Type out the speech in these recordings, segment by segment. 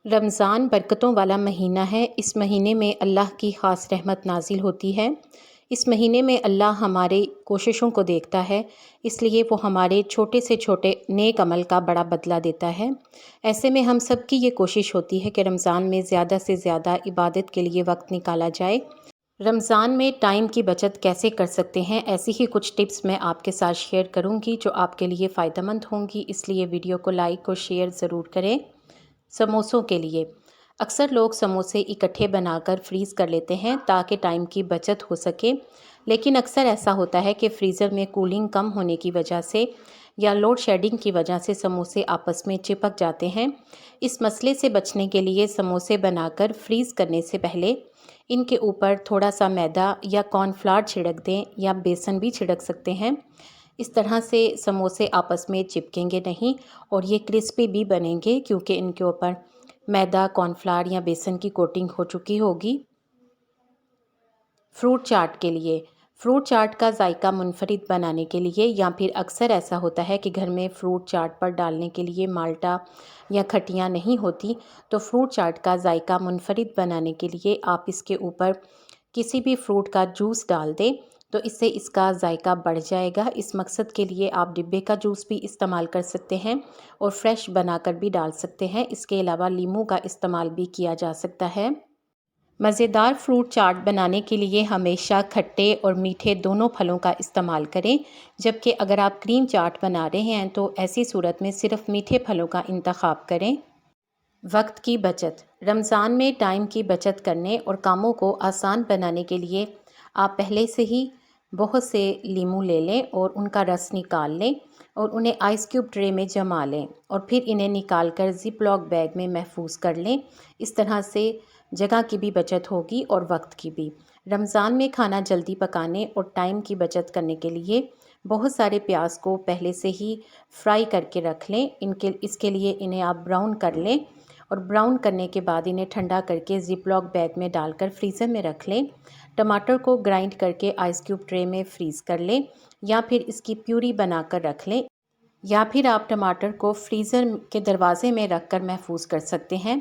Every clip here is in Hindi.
रमज़ान बरकतों वाला महीना है। इस महीने में अल्लाह की ख़ास रहमत नाज़िल होती है। इस महीने में अल्लाह हमारे कोशिशों को देखता है, इसलिए वो हमारे छोटे से छोटे नेक अमल का बड़ा बदला देता है। ऐसे में हम सब की ये कोशिश होती है कि रमज़ान में ज़्यादा से ज़्यादा इबादत के लिए वक्त निकाला जाए। रमज़ान में टाइम की बचत कैसे कर सकते हैं, ऐसी ही कुछ टिप्स मैं आपके साथ शेयर करूँगी जो आपके लिए फ़ायदेमंद होंगी, इसलिए वीडियो को लाइक और शेयर ज़रूर करें। समोसों के लिए अक्सर लोग समोसे इकट्ठे बनाकर फ्रीज़ कर लेते हैं ताकि टाइम की बचत हो सके, लेकिन अक्सर ऐसा होता है कि फ्रीज़र में कूलिंग कम होने की वजह से या लोड शेडिंग की वजह से समोसे आपस में चिपक जाते हैं। इस मसले से बचने के लिए समोसे बनाकर फ्रीज़ करने से पहले इनके ऊपर थोड़ा सा मैदा या कॉर्नफ्लावर छिड़क दें या बेसन भी छिड़क सकते हैं। इस तरह से समोसे आपस में चिपकेंगे नहीं और ये क्रिस्पी भी बनेंगे, क्योंकि इनके ऊपर मैदा, कॉर्नफ्लावर या बेसन की कोटिंग हो चुकी होगी। फ्रूट चाट के लिए फ्रूट चाट का जायका मुनफरिद बनाने के लिए, या फिर अक्सर ऐसा होता है कि घर में फ्रूट चाट पर डालने के लिए माल्टा या खटियाँ नहीं होती, तो फ्रूट चाट का जायका मुनफरिद बनाने के लिए आप इसके ऊपर किसी भी फ्रूट का जूस डाल दें, तो इससे इसका जायका बढ़ जाएगा। इस मकसद के लिए आप डिब्बे का जूस भी इस्तेमाल कर सकते हैं और फ्रेश बनाकर भी डाल सकते हैं। इसके अलावा नींबू का इस्तेमाल भी किया जा सकता है। मज़ेदार फ्रूट चाट बनाने के लिए हमेशा खट्टे और मीठे दोनों फलों का इस्तेमाल करें, जबकि अगर आप क्रीम चाट बना रहे हैं तो ऐसी सूरत में सिर्फ मीठे फलों का इंतखाब करें। वक्त की बचत रमज़ान में टाइम की बचत करने और कामों को आसान बनाने के लिए आप पहले से ही बहुत से लीमू ले लें और उनका रस निकाल लें और उन्हें आइस क्यूब ट्रे में जमा लें और फिर इन्हें निकाल कर ज़िप लॉक बैग में महफूज कर लें। इस तरह से जगह की भी बचत होगी और वक्त की भी। रमज़ान में खाना जल्दी पकाने और टाइम की बचत करने के लिए बहुत सारे प्याज को पहले से ही फ्राई करके रख लें। इसके लिए इन्हें आप ब्राउन कर लें और ब्राउन करने के बाद इन्हें ठंडा करके ज़िप लॉक बैग में डालकर फ्रीज़र में रख लें। टमाटर को ग्राइंड करके आइस क्यूब ट्रे में फ्रीज़ कर लें या फिर इसकी प्यूरी बनाकर रख लें, या फिर आप टमाटर को फ्रीज़र के दरवाजे में रखकर महफूज कर सकते हैं।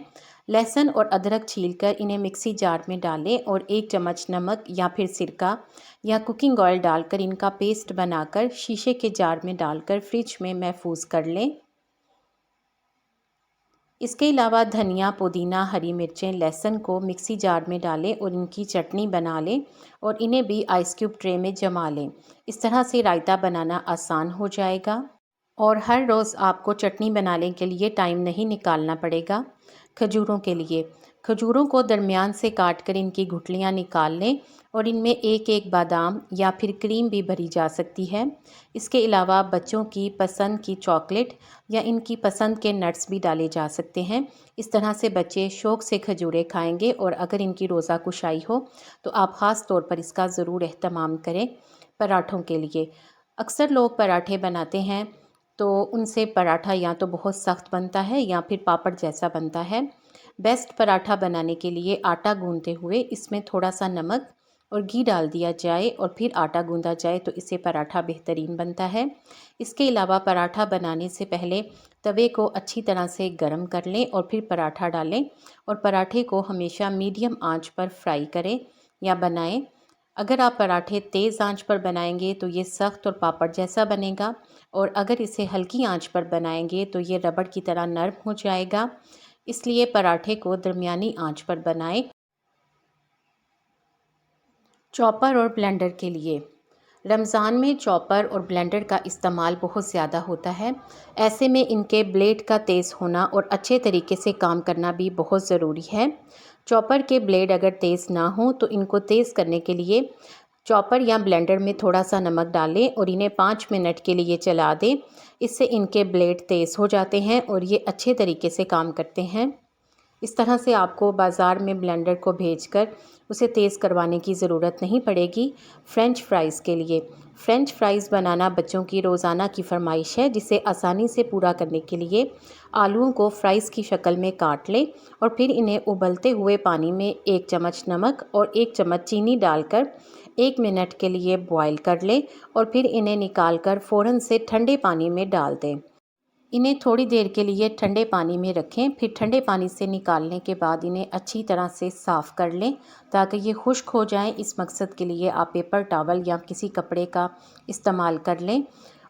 लहसुन और अदरक छीलकर इन्हें मिक्सी जार में डालें और 1 चम्मच नमक या फिर सिरका या कुकिंग ऑयल डालकर इनका पेस्ट बनाकर शीशे के जार में डालकर फ्रिज में महफूज कर लें। इसके अलावा धनिया, पुदीना, हरी मिर्चें, लहसुन को मिक्सी जार में डालें और इनकी चटनी बना लें और इन्हें भी आइस क्यूब ट्रे में जमा लें। इस तरह से रायता बनाना आसान हो जाएगा और हर रोज़ आपको चटनी बनाने के लिए टाइम नहीं निकालना पड़ेगा। खजूरों के लिए खजूरों को दरमियान से काट कर इनकी गुठलियाँ निकाल लें और इनमें एक एक बादाम या फिर क्रीम भी भरी जा सकती है। इसके अलावा बच्चों की पसंद की चॉकलेट या इनकी पसंद के नट्स भी डाले जा सकते हैं। इस तरह से बच्चे शौक़ से खजूरें खाएंगे और अगर इनकी रोज़ा कुशाई हो तो आप ख़ास तौर पर इसका ज़रूर एहतमाम करें। पराठों के लिए अक्सर लोग पराठे बनाते हैं तो उनसे पराठा या तो बहुत सख्त बनता है या फिर पापड़ जैसा बनता है। बेस्ट पराठा बनाने के लिए आटा गूंदते हुए इसमें थोड़ा सा नमक और घी डाल दिया जाए और फिर आटा गूंदा जाए तो इससे पराठा बेहतरीन बनता है। इसके अलावा पराठा बनाने से पहले तवे को अच्छी तरह से गर्म कर लें और फिर पराठा डालें और पराठे को हमेशा मीडियम आंच पर फ्राई करें या बनाएं। अगर आप पराठे तेज़ आंच पर बनाएंगे तो ये सख्त और पापड़ जैसा बनेगा, और अगर इसे हल्की आंच पर बनाएंगे तो ये रबड़ की तरह नरम हो जाएगा। इसलिए पराठे को दरमियानी आंच पर बनाएं। चॉपर और ब्लेंडर के लिए रमज़ान में चॉपर और ब्लेंडर का इस्तेमाल बहुत ज़्यादा होता है। ऐसे में इनके ब्लेड का तेज़ होना और अच्छे तरीके से काम करना भी बहुत ज़रूरी है। चॉपर के ब्लेड अगर तेज़ ना हो तो इनको तेज़ करने के लिए चॉपर या ब्लेंडर में थोड़ा सा नमक डालें और इन्हें 5 मिनट के लिए चला दें। इससे इनके ब्लेड तेज़ हो जाते हैं और ये अच्छे तरीके से काम करते हैं। इस तरह से आपको बाज़ार में ब्लेंडर को भेजकर उसे तेज़ करवाने की ज़रूरत नहीं पड़ेगी। फ़्रेंच फ्राइज़ के लिए फ़्रेंच फ्राइज़ बनाना बच्चों की रोज़ाना की फरमाइश है, जिसे आसानी से पूरा करने के लिए आलूओं को फ्राइज़ की शक्ल में काट लें और फिर इन्हें उबलते हुए पानी में 1 चम्मच नमक और 1 चम्मच चीनी डालकर 1 मिनट के लिए बॉयल कर लें और फिर इन्हें निकाल कर फ़ौरन से ठंडे पानी में डाल दें। इन्हें थोड़ी देर के लिए ठंडे पानी में रखें, फिर ठंडे पानी से निकालने के बाद इन्हें अच्छी तरह से साफ़ कर लें ताकि ये खुश्क हो जाएं। इस मकसद के लिए आप पेपर टॉवल या किसी कपड़े का इस्तेमाल कर लें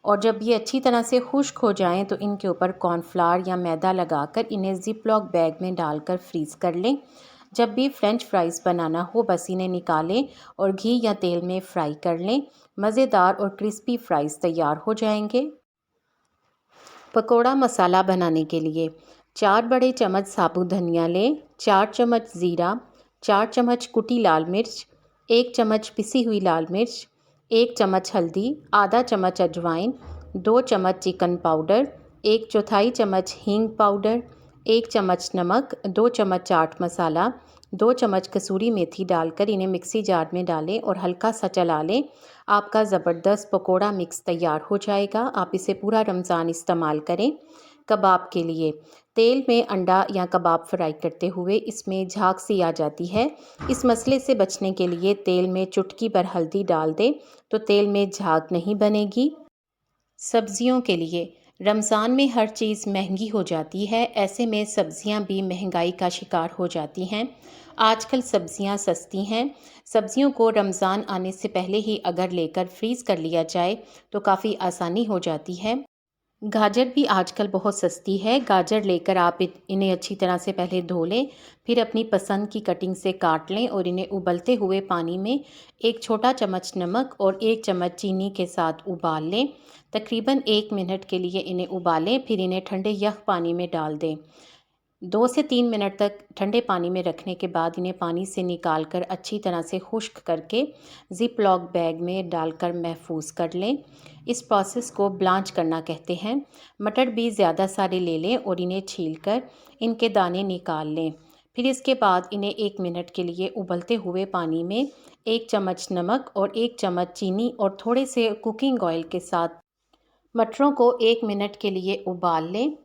और जब ये अच्छी तरह से खुश्क हो जाएं तो इनके ऊपर कॉर्नफ्लावर या मैदा लगाकर इन्हें ज़िप लॉक बैग में डालकर फ्रीज़ कर लें। जब भी फ्रेंच फ्राइज़ बनाना हो बस इन्हें निकालें और घी या तेल में फ्राई कर लें। मज़ेदार और क्रिस्पी फ्राइज़ तैयार हो जाएंगे। पकोड़ा मसाला बनाने के लिए 4 बड़े चम्मच साबुत धनिया लें, 4 चम्मच ज़ीरा, 4 चम्मच कुटी लाल मिर्च, 1 चम्मच पिसी हुई लाल मिर्च, 1 चम्मच हल्दी, आधा चम्मच अजवाइन, 2 चम्मच चिकन पाउडर, 1 चौथाई चम्मच हींग पाउडर, 1 चम्मच नमक, 2 चम्मच चाट मसाला, 2 चम्मच कसूरी मेथी डालकर इन्हें मिक्सी जार में डालें और हल्का सा चला लें। आपका ज़बरदस्त पकोड़ा मिक्स तैयार हो जाएगा। आप इसे पूरा रमज़ान इस्तेमाल करें। कबाब के लिए तेल में अंडा या कबाब फ्राई करते हुए इसमें झाग सी आ जाती है। इस मसले से बचने के लिए तेल में चुटकी भर हल्दी डाल दें तो तेल में झाग नहीं बनेगी। सब्जियों के लिए रमज़ान में हर चीज़ महंगी हो जाती है, ऐसे में सब्जियां भी महंगाई का शिकार हो जाती हैं। आजकल सब्जियां सस्ती हैं। सब्जियों को रमज़ान आने से पहले ही अगर लेकर फ्रीज़ कर लिया जाए तो काफ़ी आसानी हो जाती है। गाजर भी आजकल बहुत सस्ती है। गाजर लेकर आप इन्हें अच्छी तरह से पहले धो लें, फिर अपनी पसंद की कटिंग से काट लें और इन्हें उबलते हुए पानी में 1 छोटा चम्मच नमक और 1 चम्मच चीनी के साथ उबाल लें। तकरीबन 1 मिनट के लिए इन्हें उबालें, फिर इन्हें ठंडे यख पानी में डाल दें। 2 से 3 मिनट तक ठंडे पानी में रखने के बाद इन्हें पानी से निकाल कर अच्छी तरह से खुश्क करके ज़िप लॉक बैग में डालकर महफूज कर लें। इस प्रोसेस को ब्लांच करना कहते हैं। मटर भी ज़्यादा सारे ले लें और इन्हें छीलकर इनके दाने निकाल लें। फिर इसके बाद इन्हें 1 मिनट के लिए उबलते हुए पानी में 1 चम्मच नमक और 1 चम्मच चीनी और थोड़े से कुकिंग ऑयल के साथ मटरों को 1 मिनट के लिए उबाल लें।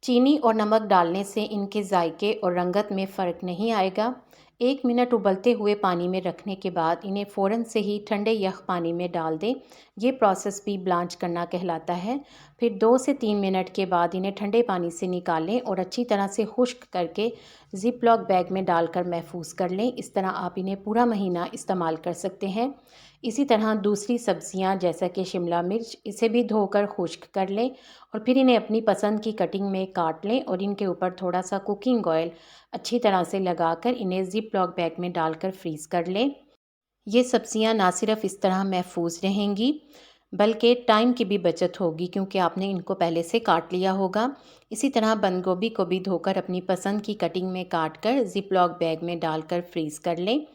चीनी और नमक डालने से इनके जायके और रंगत में फ़र्क नहीं आएगा। 1 मिनट उबलते हुए पानी में रखने के बाद इन्हें फ़ौरन से ही ठंडे यख पानी में डाल दें। ये प्रोसेस भी ब्लांच करना कहलाता है। फिर 2 से 3 मिनट के बाद इन्हें ठंडे पानी से निकालें और अच्छी तरह से खुश्क करके ज़िप लॉक बैग में डालकर महफूज कर लें। इस तरह आप इन्हें पूरा महीना इस्तेमाल कर सकते हैं। इसी तरह दूसरी सब्जियां जैसा कि शिमला मिर्च, इसे भी धोकर खुश्क कर लें और फिर इन्हें अपनी पसंद की कटिंग में काट लें और इनके ऊपर थोड़ा सा कुकिंग ऑयल अच्छी तरह से लगाकर इन्हें ज़िप लॉक बैग में डालकर फ्रीज़ कर लें। ये सब्जियां ना सिर्फ इस तरह महफूज रहेंगी बल्कि टाइम की भी बचत होगी क्योंकि आपने इनको पहले से काट लिया होगा। इसी तरह बंद गोभी को भी धोकर अपनी पसंद की कटिंग में काट कर ज़िप लॉक बैग में डालकर फ्रीज़ कर लें।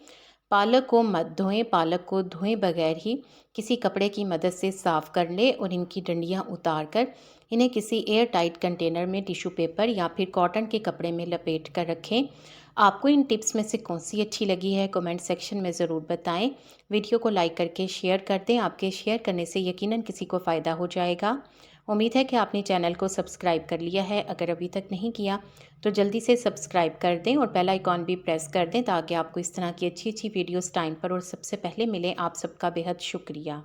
पालक को मत धोएं, पालक को धोए बगैर ही किसी कपड़े की मदद से साफ़ कर लें और इनकी डंडियां उतार कर इन्हें किसी एयर टाइट कंटेनर में टिश्यू पेपर या फिर कॉटन के कपड़े में लपेट कर रखें। आपको इन टिप्स में से कौन सी अच्छी लगी है कमेंट सेक्शन में ज़रूर बताएं। वीडियो को लाइक करके शेयर कर दें। आपके शेयर करने से यकीनन किसी को फ़ायदा हो जाएगा। उम्मीद है कि आपने चैनल को सब्सक्राइब कर लिया है। अगर अभी तक नहीं किया तो जल्दी से सब्सक्राइब कर दें और बेल आइकॉन भी प्रेस कर दें ताकि आपको इस तरह की अच्छी अच्छी वीडियोस टाइम पर और सबसे पहले मिलें। आप सबका बेहद शुक्रिया।